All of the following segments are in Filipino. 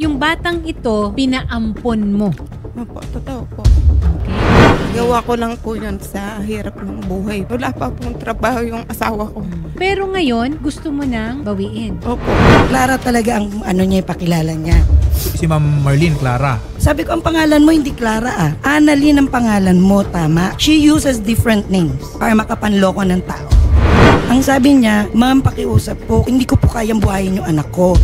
Yung batang ito, pinaampon mo. Opo, totoo po. Okay. Gawa ko lang po yun sa hirap ng buhay. Wala pa pong trabaho yung asawa ko. Pero ngayon, gusto mo nang bawiin. Opo. Clara talaga ang niya, ipakilala niya. Si Ma'am Marlene Clara. Sabi ko, ang pangalan mo hindi Clara ah. Annalyn ang pangalan mo, tama. She uses different names para makapanloko ng tao. Ang sabi niya, ma'am, pakiusap po, hindi ko po kayang buhayin yung anak ko.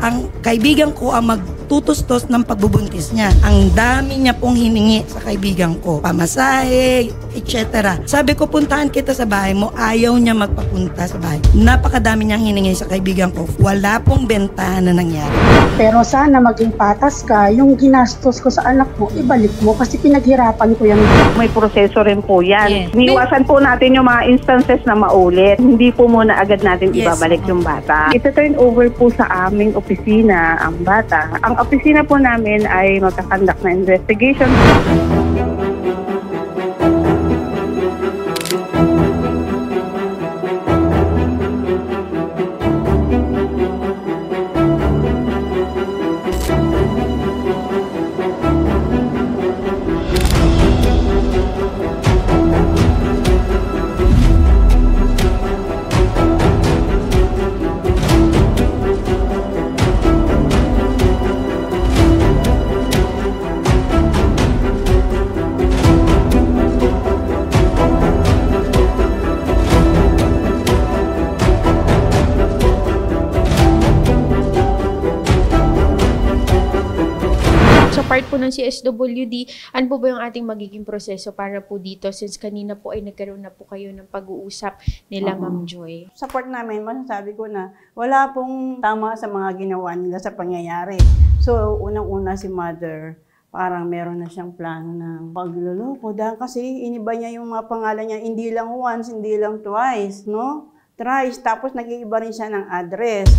Ang kaibigan ko ang magtutustos ng pagbubuntis niya. Ang dami niya pong hiningi sa kaibigan ko. Pamasahe, etc. Sabi ko, puntahan kita sa bahay mo. Ayaw niya magpapunta sa bahay. Napakadami niyang hiningi sa kaibigan ko. Wala pong bentahan na nangyari. Pero sana maging patas ka, yung ginastos ko sa anak mo, ibalik mo kasi pinaghirapan ko yan. May proseso rin po yan. Yes. Niwasan po natin yung mga instances na maulit. Hindi po muna agad natin Yes. ibabalik yung bata. Ito-turn over po sa aming opisina ang bata. Ang opisina po namin ay magkakandak na investigation. Sa part po ng CSWD, ano po ba yung ating magiging proseso para po dito since kanina po ay nagkaroon na po kayo ng pag-uusap nila Ma'am Joy? Sa part namin, masasabi ko na wala pong tama sa mga ginawa nila sa pangyayari. So, unang-una si mother, parang meron na siyang plano ng pagluloko. Dahil kasi iniba niya yung mga pangalan niya, hindi lang once, hindi lang twice, no? Thrice, tapos nag-iiba rin siya ng address.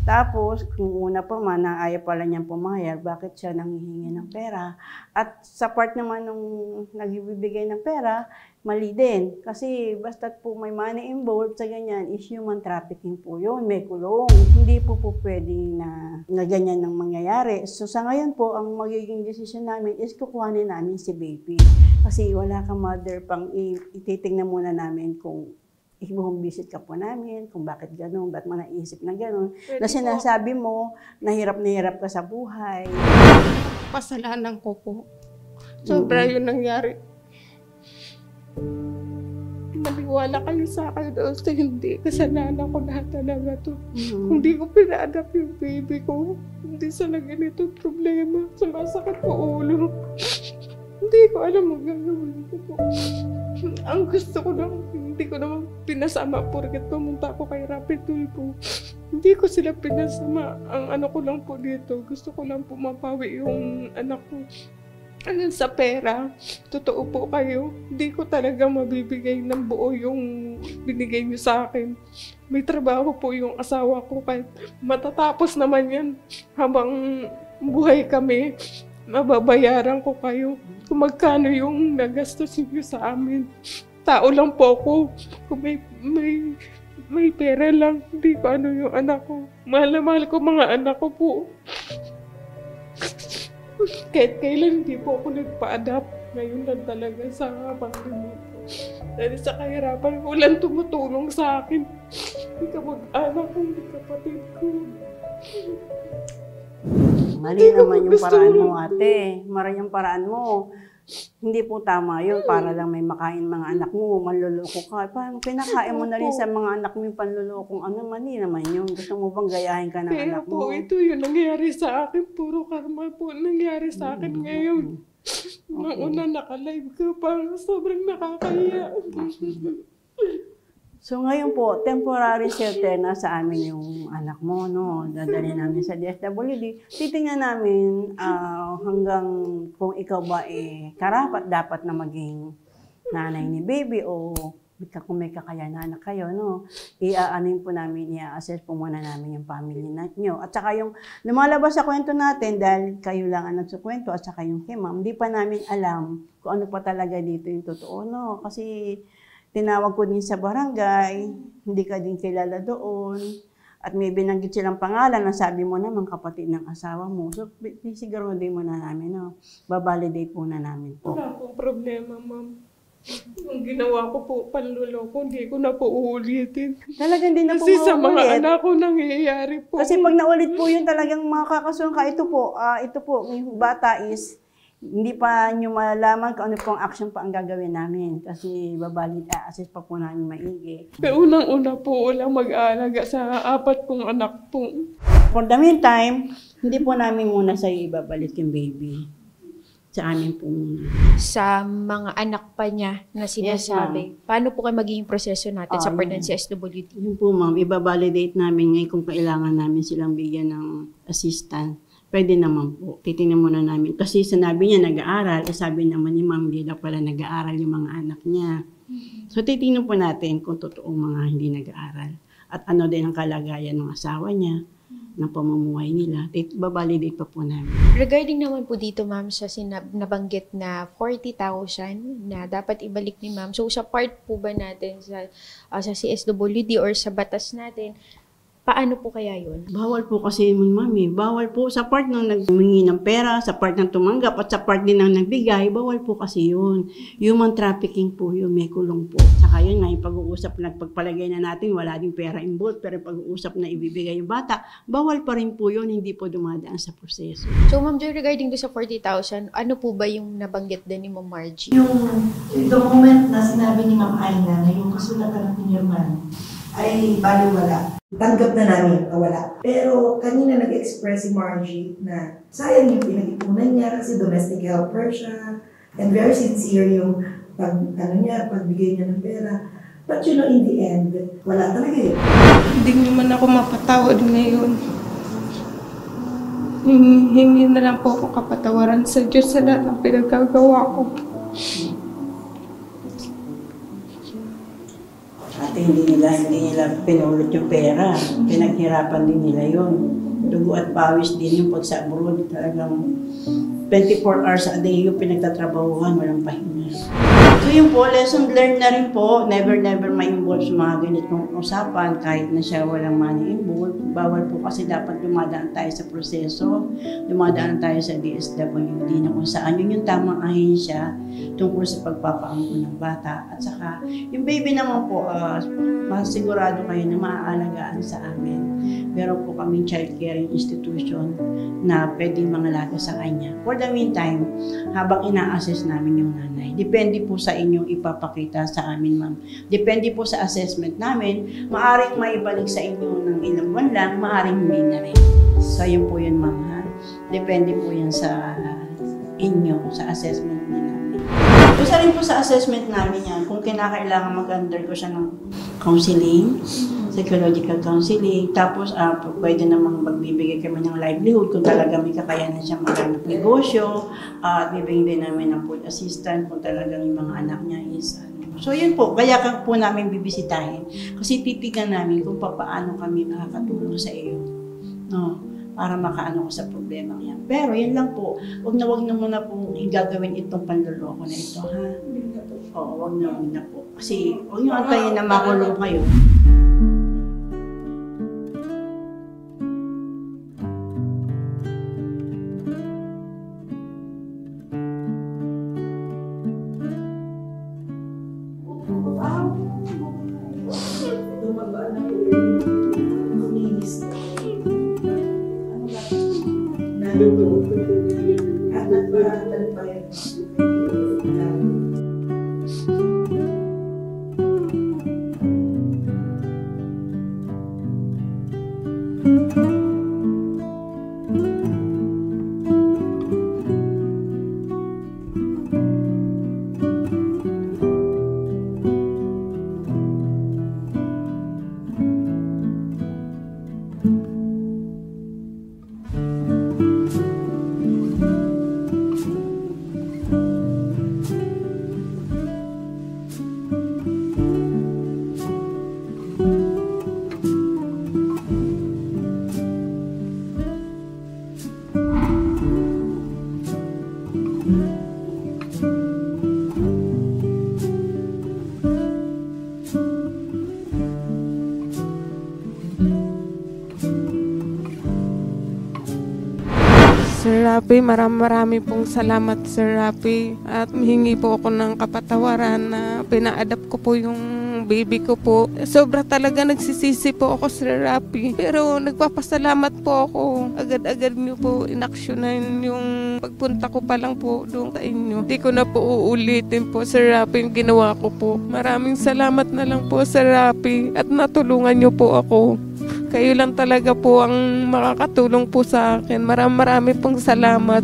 Tapos, kung una pa man na ayaw pala niyang pumayag, bakit siya nanghihingi ng pera? At sa part naman nung nagbibigay ng pera, mali din. Kasi basta't po may money involved sa ganyan, is human trafficking po yun, may kulong. Hindi po pwedeng na ganyan ang mangyayari. So sa ngayon po, ang magiging decision namin is kukuhanin namin si baby. Kasi wala kang mother pang ititingnan muna namin kung i-home visit ka po namin, kung bakit gano'n, ba't mo naisip na gano'n. Na sinasabi mo, na hirap ka sa buhay. Pasalanan ko po. Sobra yun nangyari. Maniwala kayo sa akin o sa hindi. Kasalanan ko lahat talaga to. Kung di ko pina-adapt yung baby ko, hindi sana ganito problema. Sumasakit po ulo. Hindi ko alam ang gagawin ko po. Ang gusto ko lang, hindi ko naman pinasama porket pumunta ako kay Rapid Tulpo. Hindi ko sila pinasama. Ang ano ko lang po dito, gusto ko lang po mapawi yung anak ko. Ano sa pera, totoo po kayo, hindi ko talaga mabibigay ng buo yung binigay niyo sa akin. May trabaho po yung asawa ko kahit matatapos naman yan habang buhay kami. Mababayaran ko kayo kung magkano yung nagastos niyo sa amin. Tao lang po ako. Kung may pera lang, hindi ko ano yung anak ko. Mahal na mahal ko mga anak ko po. Kahit kailan hindi po ako nagpa-adapt. Ngayon lang talaga sa pandemya. Dahil sa kahirapan, walang tumutulong sa akin. Hindi ka mag-anak ko, hindi kapatid ko. Mali naman yung paraan mo, ate. Mara yung paraan mo. Hindi po tama yun para lang may makain mga anak mo, manluloko ka. Parang pinakain mo na rin sa mga anak mo yung panlulokong ano, mali naman yun. Gusto mo bang gayahin ka ng Pero anak mo? po, ito yung nangyari sa akin. Puro karma po nangyari sa akin ngayon. Nung una naka-live ka pa, sobrang nakakahiya. So ngayon po, temporary shelter na sa amin yung anak mo, no? Dadali namin sa DSWD. Titingnan namin hanggang kung ikaw ba karapat dapat na maging nanay ni baby o kung may kakayanan na kayo, no? I-aanin po namin, i-assess po muna namin yung family nyo. At saka yung lumalabas sa kwento natin dahil kayo lang ang nagsukwento at saka yung kay ma'am, hindi pa namin alam kung ano pa talaga dito yung totoo, no? Kasi tinawag ko din sa barangay, hindi ka din kilala doon. at may binanggit silang pangalan na sabi mo naman kapatid ng asawa mo. So, siguro din mo na namin, no? Babalidate po na namin po. Wala pong problema, ma'am. Yung ginawa ko po, panluloko, hindi ko na po uulitin. Talagang hindi na po Kasi sa mga mauulit. anak ko nangyayari po. Kasi pag naulit po yun, talagang makakasunod ka. Ito po, yung bata is, hindi pa nyo malaman kung ano pong action pa ang gagawin namin. Kasi assess pa po namin maigi. Pero unang-una po, walang mag-aalaga sa 4 kong anak po. For the meantime, hindi po namin muna sa'yo ibabalik yung baby. Sa amin po muna. Sa mga anak pa niya na sinasabi, paano po kayo magiging proseso natin sa part ng CSWD? Yun po ma'am, ibabalidate namin ngayon kung kailangan namin silang bigyan ng assistant. Pwede naman po. Titingnan muna namin. Kasi sinabi niya nag-aaral, sabi naman ni ma'am, hindi na pala nag-aaral yung mga anak niya. So titingnan po natin kung totoong mga hindi nag-aaral. At ano din ang kalagayan ng asawa niya, ng pamumuhay nila. Babalidate pa po namin. Regarding naman po dito, ma'am, sa nabanggit na 40,000 na dapat ibalik ni ma'am. So, sa part po ba natin sa CSWD or sa batas natin, paano po kaya yun? Bawal po kasi yun, mami. Bawal po sa part ng nagmingi ng pera, sa part ng tumanggap, at sa part din ng nagbigay, bawal po kasi yun. Human trafficking po yun, may kulong po. Saka yun nga, yung pag-uusap, nagpagpalagay na natin, wala din pera involved, pero pag-uusap na ibibigay yung bata, bawal pa rin po yun, hindi po dumadaan sa proseso. So, ma'am Joy, regarding do sa 40,000, ano po ba yung nabanggit din ni Ma'am Margie? Yung document na sinabi ni Ma'am Aina na yung kasulatan ng pinirman ay baliwala. Tanggap na namin wala. Pero kanina nag-express si Margie na sayang yung pinag-ipunan niya kasi domestic helper siya and very sincere yung pagbigay niya ng pera. But you know, in the end, wala talaga yun. Hindi naman ako mapatawad ngayon. Hingi na lang po ako kapatawaran sa Diyos sa lahat ng pinagkagawa ko. At hindi nila pinulot yung pera. Pinaghirapan din nila yun. Dugo at pawis din yung pag-sa-abroad. Talagang 24 hours a day yung pinagtatrabahuhan, walang pahinga. So yun po, lesson learned na rin po. Never ma-involve sa mga ganitong usapan kahit na siya walang money involved. Bawal po kasi dapat dumadaan tayo sa proseso. Dumadaan tayo sa DSWD na kung saan yun yung tamang ahensya tungkol sa pagpapaangko ng bata. At saka, yung baby naman po, masigurado kayo na maaalagaan sa amin. Meron po kaming child caring institution na pwedeng mangalaga sa kanya. For the meantime, habang ina-assess namin yung nanay, depende po sa inyong ipapakita sa amin, ma'am. Depende po sa assessment namin, maaring maibalik sa inyo ng ilang buwan lang, maaring hindi na rin. So, yun po yun, ma'am, ha? Depende po yan sa inyo, sa assessment na namin. Isa rin po sa assessment namin yan, kung kinakailangan mag-undergo siya ng counseling, psychological counseling, tapos pwede namang magbibigay kami ng livelihood kung talaga may kakayanan siya maghanap negosyo, at bibigyan din namin ng food assistant kung talagang yung mga anak niya is So yun po, kaya po namin bibisitahin kasi titignan namin kung paano kami makakatulong sa iyo. No, para makaano ko sa problema yan. Pero yun lang po, wag na muna po gagawin itong panloloko na ito, ha? Oo, wag na po. Kasi huwag nyo antayin na makulong kayo. Rafi, marami pong salamat Sir Rafi. At humingi po ako ng kapatawaran na pina-adapt ko po yung baby ko po. Sobra talaga nagsisisi po ako Sir Rafi. Pero nagpapasalamat po ako. Agad-agad niyo po inaksyonan yung pagpunta ko pa lang po doon sa inyo. Hindi ko na po uulitin po Sir Rafi yung ginawa ko po. Maraming salamat na lang po Sir Rafi at natulungan niyo po ako. Kayo lang talaga po ang makakatulong po sa akin. Marami pong salamat.